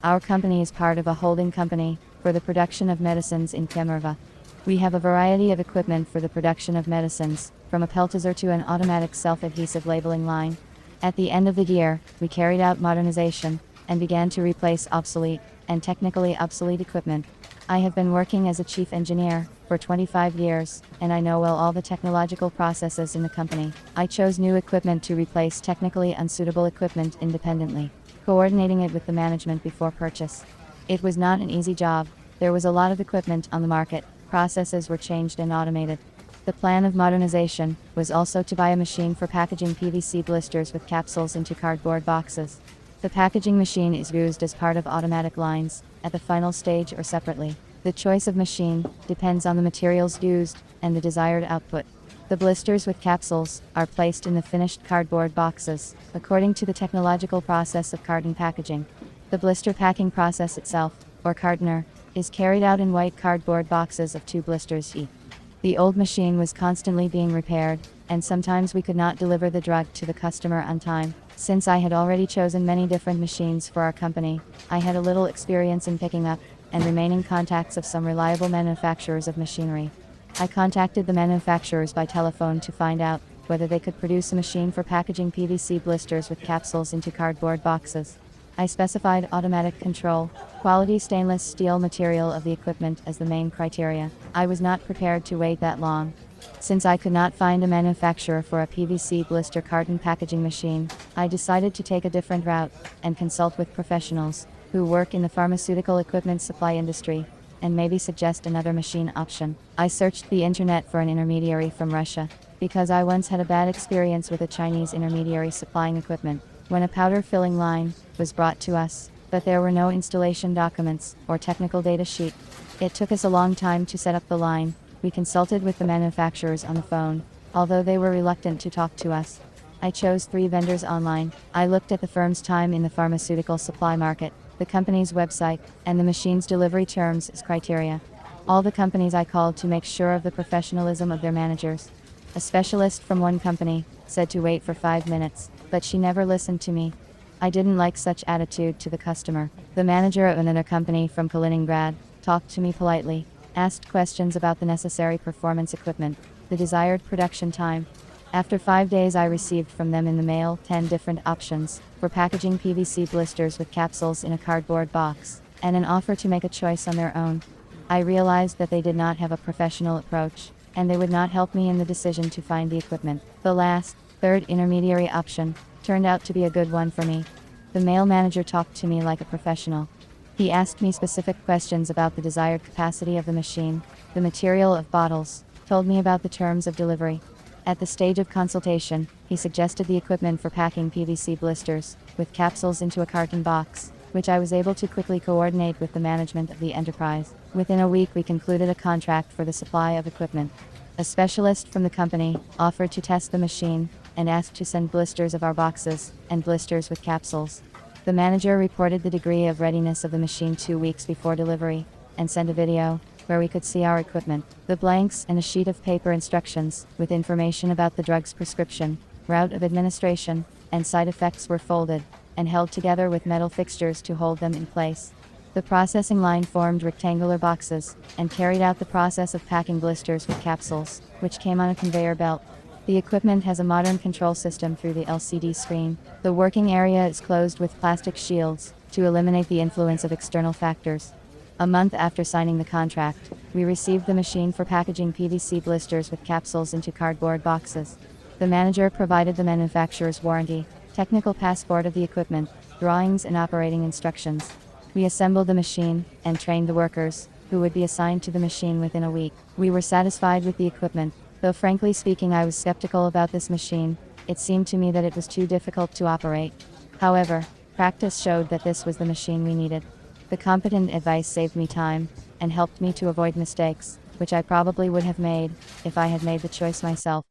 Our company is part of a holding company for the production of medicines in Kemerva. We have a variety of equipment for the production of medicines, from a peltizer to an automatic self-adhesive labeling line. At the end of the year, we carried out modernization and began to replace obsolete and technically obsolete equipment. I have been working as a chief engineer for 25 years, and I know well all the technological processes in the company. I chose new equipment to replace technically unsuitable equipment independently, coordinating it with the management before purchase. It was not an easy job. There was a lot of equipment on the market, processes were changed and automated. The plan of modernization was also to buy a machine for packaging PVC blisters with capsules into cardboard boxes. The packaging machine is used as part of automatic lines, at the final stage or separately. The choice of machine depends on the materials used and the desired output. The blisters with capsules are placed in the finished cardboard boxes, according to the technological process of carton packaging. The blister packing process itself, or cartoner, is carried out in white cardboard boxes of 2 blisters each. The old machine was constantly being repaired, and sometimes we could not deliver the drug to the customer on time. Since I had already chosen many different machines for our company, I had a little experience in picking up and remaining contacts of some reliable manufacturers of machinery. I contacted the manufacturers by telephone to find out whether they could produce a machine for packaging PVC blisters with capsules into cardboard boxes. I specified automatic control, quality stainless steel material of the equipment as the main criteria. I was not prepared to wait that long. Since I could not find a manufacturer for a PVC blister carton packaging machine, I decided to take a different route and consult with professionals who work in the pharmaceutical equipment supply industry and maybe suggest another machine option. I searched the internet for an intermediary from Russia because I once had a bad experience with a Chinese intermediary supplying equipment when a powder filling line was brought to us, but there were no installation documents or technical data sheet. It took us a long time to set up the line. We consulted with the manufacturers on the phone, although they were reluctant to talk to us. I chose 3 vendors online. I looked at the firm's time in the pharmaceutical supply market, the company's website, and the machine's delivery terms as criteria. All the companies I called to make sure of the professionalism of their managers. A specialist from one company said to wait for 5 minutes, but she never listened to me. I didn't like such attitude to the customer. The manager of another company from Kaliningrad talked to me politely, asked questions about the necessary performance equipment, the desired production time. After 5 days I received from them in the mail 10 different options for packaging PVC blisters with capsules in a cardboard box, and an offer to make a choice on their own. I realized that they did not have a professional approach, and they would not help me in the decision to find the equipment. The last, 3rd intermediary option turned out to be a good one for me. The mail manager talked to me like a professional. He asked me specific questions about the desired capacity of the machine, the material of bottles, told me about the terms of delivery. At the stage of consultation, he suggested the equipment for packing PVC blisters with capsules into a carton box, which I was able to quickly coordinate with the management of the enterprise. Within a week we concluded a contract for the supply of equipment. A specialist from the company offered to test the machine and asked to send blisters of our boxes and blisters with capsules. The manager reported the degree of readiness of the machine 2 weeks before delivery and sent a video where we could see our equipment. The blanks and a sheet of paper instructions with information about the drug's prescription, route of administration, and side effects were folded and held together with metal fixtures to hold them in place. The processing line formed rectangular boxes and carried out the process of packing blisters with capsules, which came on a conveyor belt. The equipment has a modern control system through the LCD screen. The working area is closed with plastic shields to eliminate the influence of external factors. A month after signing the contract, we received the machine for packaging PVC blisters with capsules into cardboard boxes. The manager provided the manufacturer's warranty, technical passport of the equipment, drawings and operating instructions. We assembled the machine and trained the workers, who would be assigned to the machine within a week. We were satisfied with the equipment, though frankly speaking I was skeptical about this machine. It seemed to me that it was too difficult to operate. However, practice showed that this was the machine we needed. The competent advice saved me time and helped me to avoid mistakes, which I probably would have made if I had made the choice myself.